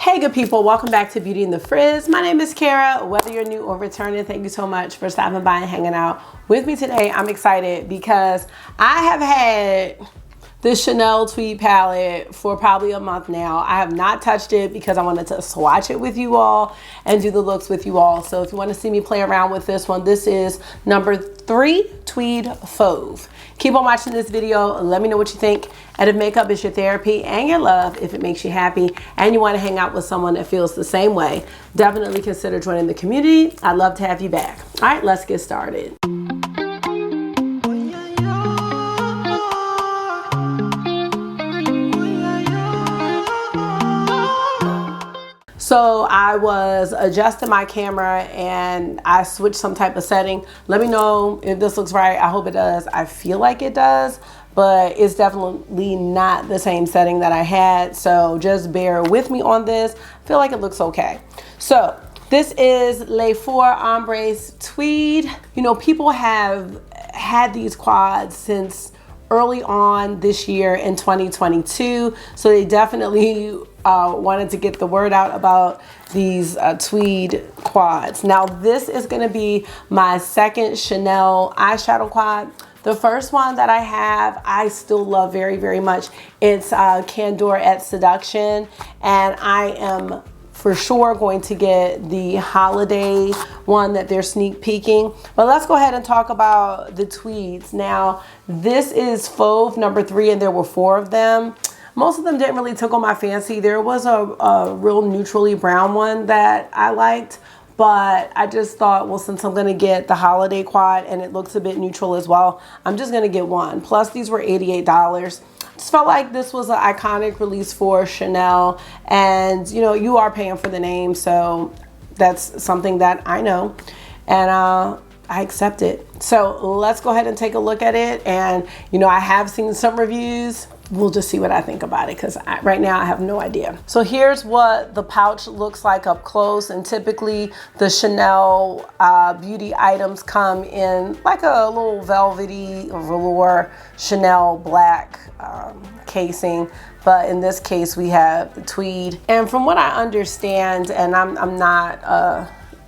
Hey good people, welcome back to Beauty in the Frizz. My name is Cara. Whether you're new or returning, thank you so much for stopping by and hanging out with me today. I'm excited because I have had the Chanel Tweed palette for probably a month now. I have not touched it because I wanted to swatch it with you all and do the looks with you all. So if you want to see me play around with this one, this is number 3 Tweed Faux. Keep on watching this video. Let me know what you think. And if makeup is your therapy and your love, if it makes you happy and you want to hang out with someone that feels the same way, definitely consider joining the community. I'd love to have you back. All right, let's get started. So I was adjusting my camera and I switched some type of setting. Let me know if this looks right. I hope it does. I feel like it does, but it's definitely not the same setting that I had. So just bear with me on this. I feel like it looks okay. So this is Les Four Ombres Tweed. You know, people have had these quads since early on this year in 2022. So they definitely wanted to get the word out about these tweed quads. Now this is going to be my second Chanel eyeshadow quad. The first one that I have, I still love very, very much. It's Candor at Seduction, and I am for sure going to get the holiday one that they're sneak peeking. But let's go ahead and talk about the tweeds. Now, this is Faux number 3, and there were 4 of them. Most of them didn't really tickle my fancy. There was a real neutrally brown one that I liked, but I just thought, well, since I'm gonna get the holiday quad and it looks a bit neutral as well, I'm just gonna get one. Plus, these were $88. Just felt like this was an iconic release for Chanel, and you know, you are paying for the name, so that's something that I know, and I accept it. So let's go ahead and take a look at it. And you know, I have seen some reviews. We'll just see what I think about it, because right now I have no idea. So here's what the pouch looks like up close, and typically the Chanel beauty items come in like a little velvety velour Chanel black casing, but in this case we have the tweed. And from what I understand, and I'm not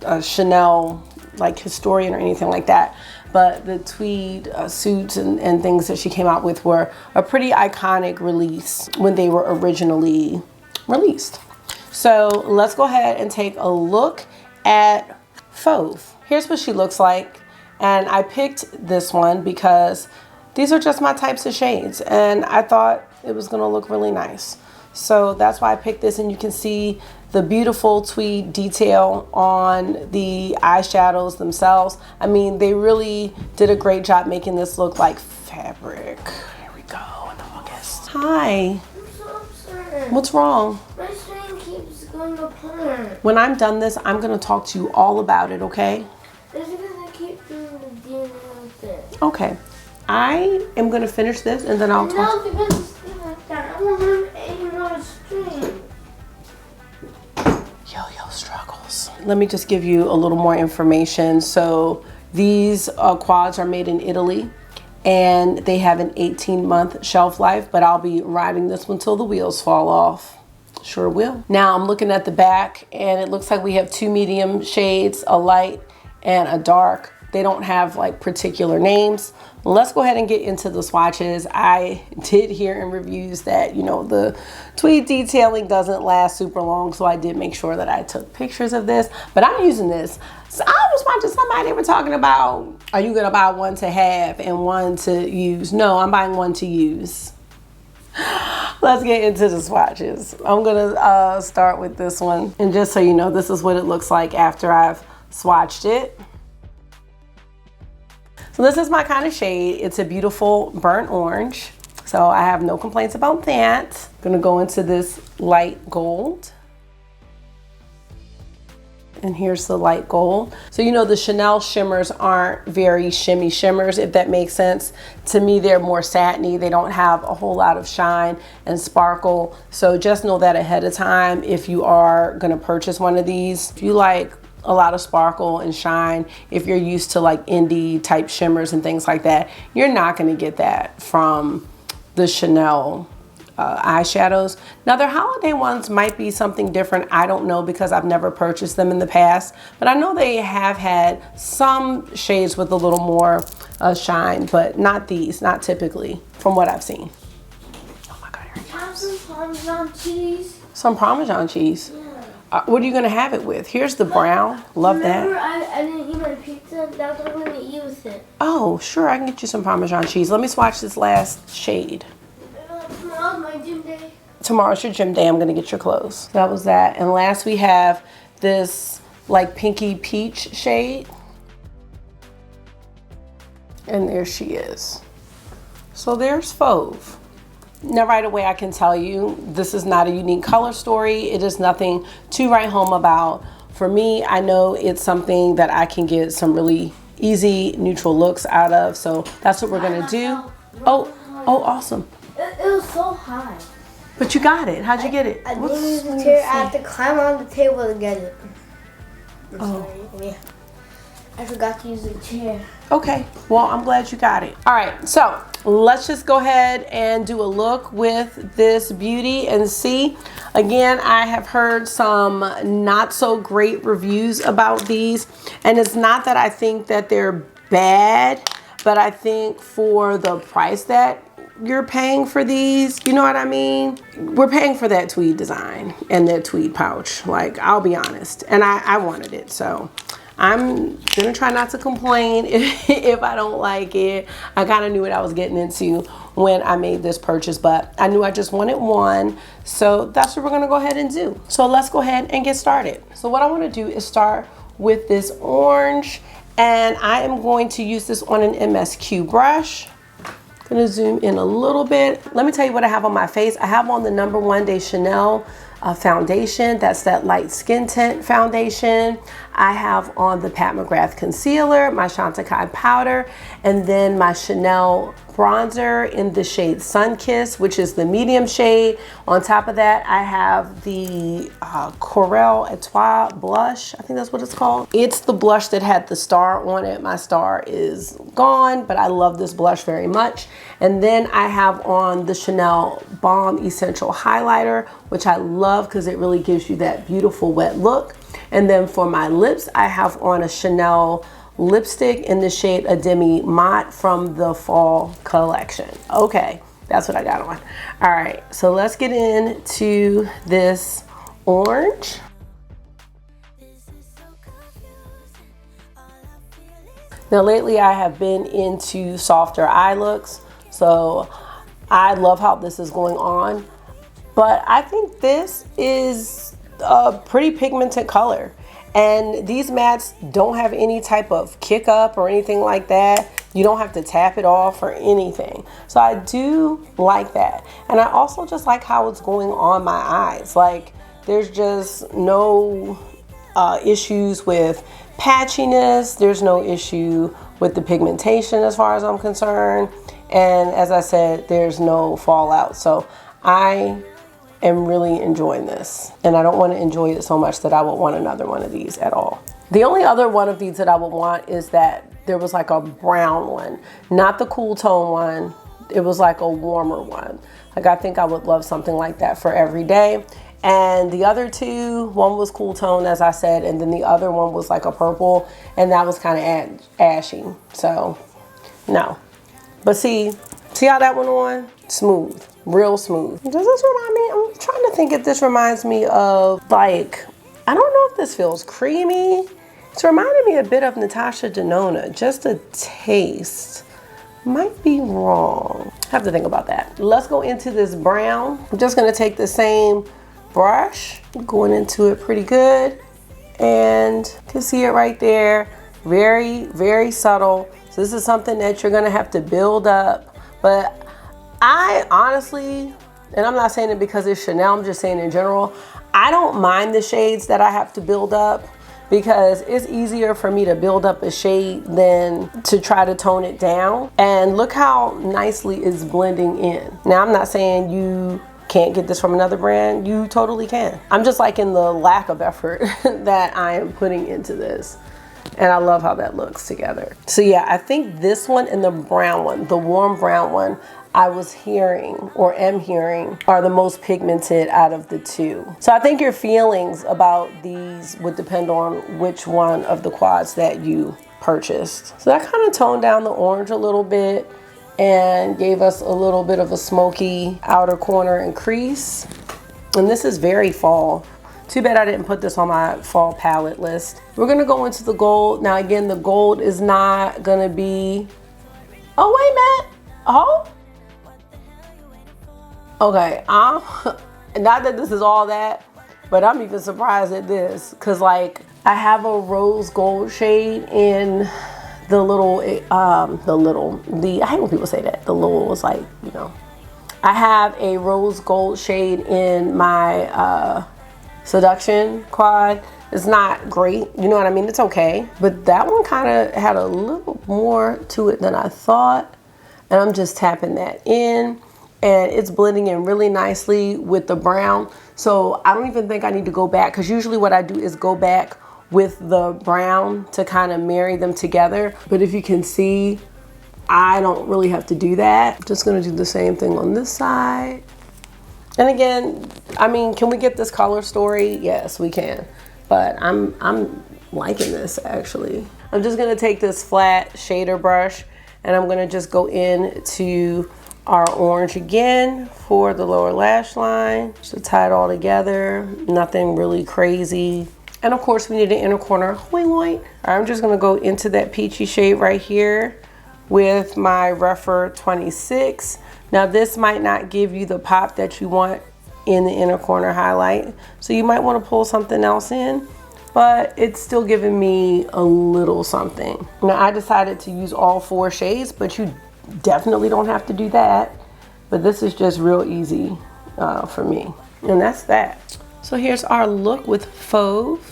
a Chanel like historian or anything like that, but the tweed suits and things that she came out with were a pretty iconic release when they were originally released. So let's go ahead and take a look at Faux. Here's what she looks like, and I picked this one because these are just my types of shades, and I thought it was gonna look really nice. So that's why I picked this, and you can see the beautiful tweed detail on the eyeshadows themselves. I mean, they really did a great job making this look like fabric. Here we go in August. Hi. I'm so upset. What's wrong? My screen keeps going apart. When I'm done this, I'm gonna talk to you all about it, okay? It's because I keep doing the DNA like this. Okay. I am gonna finish this and then I'll talk. No, because it's still like that. I want to have a screen. Yo-yo struggles. Let me just give you a little more information. So these quads are made in Italy, and they have an 18-month shelf life, but I'll be riding this one till the wheels fall off. Sure will. Now I'm looking at the back, and it looks like we have 2 medium shades, a light and a dark. They don't have like particular names. Let's go ahead and get into the swatches. I did hear in reviews that, you know, the tweed detailing doesn't last super long, so I did make sure that I took pictures of this, but I'm using this. So I was watching somebody, they were talking about, are you gonna buy one to have and one to use? No, I'm buying one to use. Let's get into the swatches. I'm gonna start with this one. And just so you know, this is what it looks like after I've swatched it. So this is my kind of shade. It's a beautiful burnt orange. So I have no complaints about that. I'm gonna go into this light gold. And here's the light gold. So you know, the Chanel shimmers aren't very shimmy shimmers, if that makes sense. To me, they're more satiny. They don't have a whole lot of shine and sparkle. So just know that ahead of time if you are gonna purchase one of these. If you like a lot of sparkle and shine, if you're used to like indie type shimmers and things like that, you're not going to get that from the Chanel eyeshadows. Now their holiday ones might be something different. I don't know because I've never purchased them in the past, but I know they have had some shades with a little more shine, but not these, not typically from what I've seen. Oh my God, here Have some Parmesan cheese. some Parmesan cheese. Yeah. What are you gonna have it with? Here's the brown. Love Remember, that. I didn't eat my pizza. That's what I'm gonna eat with it. Oh, sure, I can get you some Parmesan cheese. Let me swatch this last shade. Tomorrow's my gym day. Tomorrow's your gym day. I'm gonna get your clothes. That was that. And last we have this like pinky peach shade. And there she is. So there's Faux. Now right away I can tell you this is not a unique color story. It is nothing to write home about. For me, I know it's something that I can get some really easy neutral looks out of. So that's what we're gonna do. Oh, awesome. It was so high. But you got it. How'd you get it? I didn't use the chair. I had to climb on the table to get it. Oh. Yeah. I forgot to use the chair. Okay, well, I'm glad you got it. All right, so let's just go ahead and do a look with this beauty and see. Again, I have heard some not so great reviews about these, and it's not that I think that they're bad, but I think for the price that you're paying for these, you know what I mean? We're paying for that tweed design and that tweed pouch. Like, I'll be honest, and I wanted it, so I'm gonna try not to complain if I don't like it. I kind of knew what I was getting into when I made this purchase, but I knew I just wanted one. So that's what we're gonna go ahead and do. So let's go ahead and get started. So what I wanna do is start with this orange, and I am going to use this on an MSQ brush. Gonna zoom in a little bit. Let me tell you what I have on my face. I have on the No. 1 de Chanel foundation. That's that light skin tint foundation. I have on the Pat McGrath concealer, my Chantecaille powder, and then my Chanel bronzer in the shade Sun Kiss, which is the medium shade. On top of that, I have the Coral Etoile blush. I think that's what it's called. It's the blush that had the star on it. My star is gone, but I love this blush very much. And then I have on the Chanel Balm Essential Highlighter, which I love because it really gives you that beautiful wet look. And then for my lips, I have on a Chanel lipstick in the shade A Demi Matte from the fall collection. Okay, that's what I got on. All right, so let's get into this orange. Now lately I have been into softer eye looks, so I love how this is going on, but I think this is a pretty pigmented color. And these mattes don't have any type of kick up or anything like that. You don't have to tap it off or anything. So I do like that. And I also just like how it's going on my eyes. Like, there's just no issues with patchiness. There's no issue with the pigmentation as far as I'm concerned. And as I said, there's no fallout. So I am really enjoying this, and I don't want to enjoy it so much that I would want another one of these at all. The only other one of these that I would want is that there was like a brown one, not the cool tone one. It was like a warmer one. Like, I think I would love something like that for every day. And the other two, one was cool tone, as I said, and then the other one was like a purple, and that was kind of ashy. So no, but see how that went on? Smooth. Real smooth. Does this remind me? I'm trying to think if this reminds me of, like, I don't know if this feels creamy. It's reminding me a bit of Natasha Denona, just a taste. Might be wrong. Have to think about that. Let's go into this brown. I'm just gonna take the same brush, going into it pretty good, and you can see it right there. Very, very subtle. So this is something that you're gonna have to build up, but I honestly, and I'm not saying it because it's Chanel, I'm just saying in general, I don't mind the shades that I have to build up, because it's easier for me to build up a shade than to try to tone it down. And look how nicely it's blending in. Now, I'm not saying you can't get this from another brand. You totally can. I'm just liking the lack of effort that I am putting into this. And I love how that looks together. So yeah, I think this one and the brown one, the warm brown one, I was hearing or am hearing are the most pigmented out of the two. So I think your feelings about these would depend on which one of the quads that you purchased. So that kind of toned down the orange a little bit and gave us a little bit of a smoky outer corner and crease. And this is very fall. Too bad I didn't put this on my fall palette list. We're gonna go into the gold. Now again, the gold is not gonna be, oh wait, Matt, oh. Okay, not that this is all that, but I'm even surprised at this, cause like I have a rose gold shade in I hate when people say that, the little was like, you know. I have a rose gold shade in my Seduction quad. It's not great, you know what I mean? It's okay, but that one kind of had a little more to it than I thought, and I'm just tapping that in, and it's blending in really nicely with the brown. So I don't even think I need to go back, because usually what I do is go back with the brown to kind of marry them together. But if you can see, I don't really have to do that. I'm just gonna do the same thing on this side. And again, I mean, can we get this color story? Yes, we can. But I'm liking this actually. I'm just gonna take this flat shader brush and I'm gonna just go into our orange again for the lower lash line. Just to tie it all together, nothing really crazy. And of course we need an inner corner. I'm just gonna go into that peachy shade right here with my Refer 26. Now this might not give you the pop that you want in the inner corner highlight, so you might want to pull something else in, but it's still giving me a little something. Now I decided to use all 4 shades, but you definitely don't have to do that. But this is just real easy for me. And that's that. So here's our look with Faux.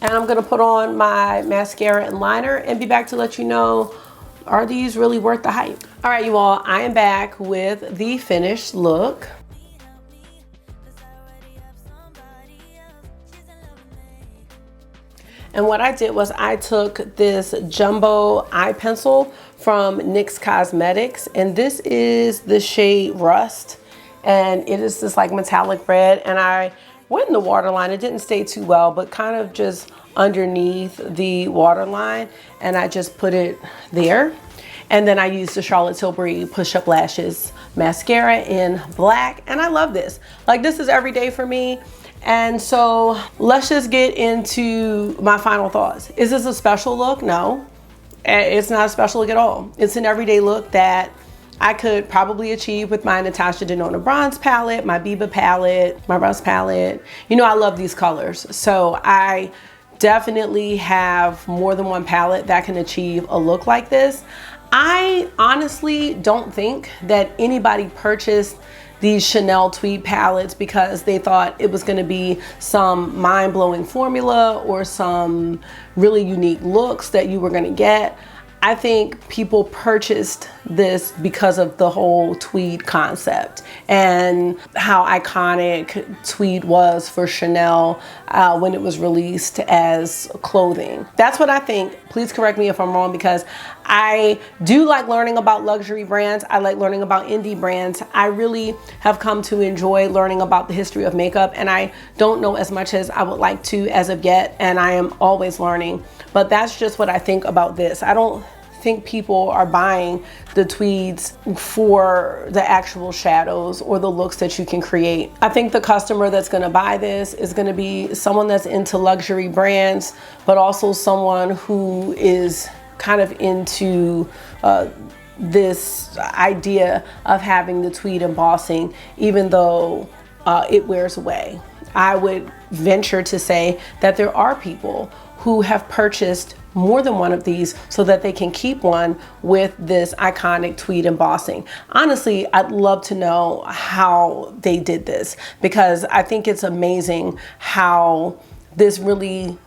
And I'm gonna put on my mascara and liner and be back to let you know, are these really worth the hype? All right, you all, I am back with the finished look. And what I did was I took this jumbo eye pencil from NYX Cosmetics, and this is the shade Rust, and it is this like metallic red, and I went in the waterline. It didn't stay too well, but kind of just underneath the waterline, and I just put it there. And then I used the Charlotte Tilbury Push Up Lashes mascara in black, and I love this. Like, this is every day for me. And so let's just get into my final thoughts. Is this a special look? No, it's not a special look at all. It's an everyday look that I could probably achieve with my Natasha Denona bronze palette, my Biba palette, my Rust palette. You know, I love these colors. So I definitely have more than one palette that can achieve a look like this. I honestly don't think that anybody purchased these Chanel Tweed palettes because they thought it was gonna be some mind-blowing formula or some really unique looks that you were gonna get. I think people purchased this because of the whole tweed concept and how iconic tweed was for Chanel when it was released as clothing. That's what I think. Please correct me if I'm wrong, because I do like learning about luxury brands. I like learning about indie brands. I really have come to enjoy learning about the history of makeup, and I don't know as much as I would like to as of yet, and I am always learning. But that's just what I think about this. I don't think people are buying the tweeds for the actual shadows or the looks that you can create. I think the customer that's gonna buy this is gonna be someone that's into luxury brands, but also someone who is kind of into this idea of having the tweed embossing, even though it wears away. I would venture to say that there are people who have purchased more than one of these so that they can keep one with this iconic tweed embossing. Honestly, I'd love to know how they did this, because I think it's amazing how this really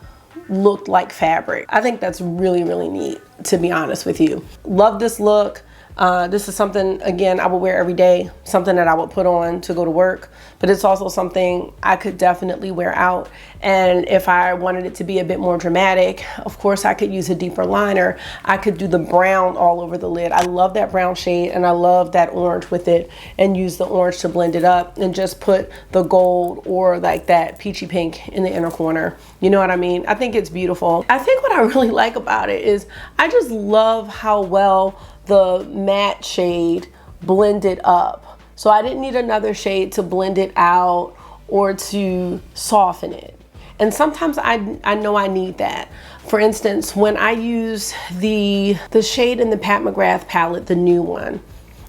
looked like fabric. I think that's really, really neat, to be honest with you. Love this look. This is something, again, I would wear every day, something that I would put on to go to work, but it's also something I could definitely wear out. And if I wanted it to be a bit more dramatic, of course, I could use a deeper liner. I could do the brown all over the lid. I love that brown shade, and I love that orange with it, and use the orange to blend it up, and just put the gold or like that peachy pink in the inner corner. You know what I mean? I think it's beautiful. I think what I really like about it is I just love how well the matte shade blended up. So I didn't need another shade to blend it out or to soften it. And sometimes I know I need that. For instance, when I use the shade in the Pat McGrath palette, the new one,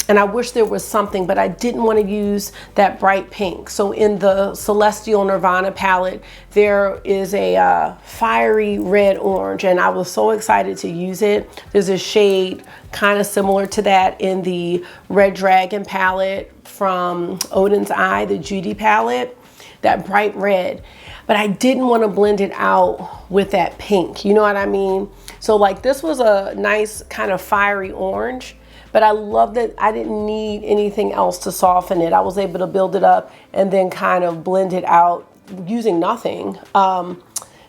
and I wish there was something, but I didn't want to use that bright pink. So in the Celestial Nirvana palette, there is a fiery red orange, and I was so excited to use it. There's a shade kind of similar to that in the Red Dragon palette from Odin's Eye, the Judy palette, that bright red. But I didn't want to blend it out with that pink. You know what I mean? So like this was a nice kind of fiery orange, but I love that I didn't need anything else to soften it. I was able to build it up and then kind of blend it out using nothing,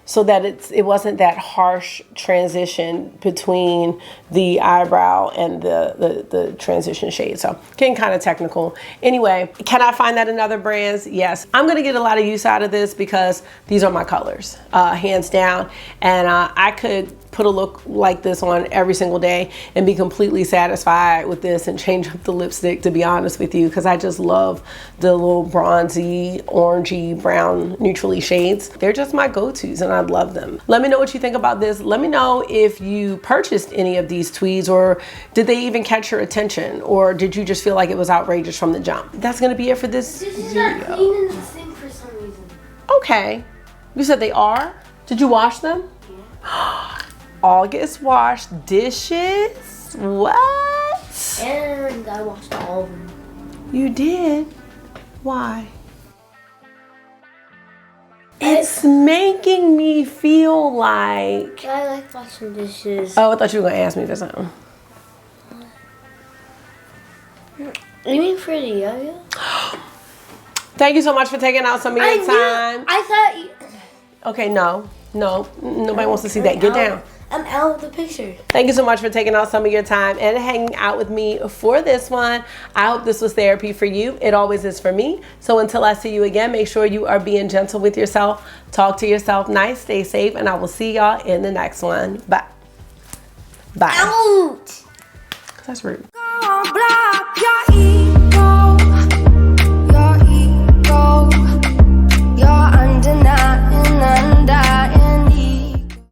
so that it wasn't that harsh transition between the eyebrow and the transition shade. So getting kind of technical. Anyway, can I find that in other brands? Yes. I'm gonna get a lot of use out of this because these are my colors, hands down. And I could put a look like this on every single day and be completely satisfied with this and change up the lipstick, to be honest with you, because I just love the little bronzy, orangey, brown, neutrally shades. They're just my go-tos and I love them. Let me know what you think about this. Let me know if you purchased any of these tweeds, or did they even catch your attention, or did you just feel like it was outrageous from the jump? That's gonna be it for this video. This is not clean in the sink for some reason. Okay. You said they are? Did you wash them? Yeah. August washed dishes? What? And I washed all of them. You did? Why? It's making me feel like... I like washing dishes. Oh, I thought you were going to ask me for something. You mean for the yo-yo? Thank you so much for taking out some of your time. I thought you... Okay, no. Nobody wants to see that. Get down. I'm out of the picture. Thank you so much for taking out some of your time and hanging out with me for this one. I hope this was therapy for you. It always is for me. So until I see you again, make sure you are being gentle with yourself. Talk to yourself nice, stay safe, and I will see y'all in the next one. Bye. Bye. Ouch! That's rude.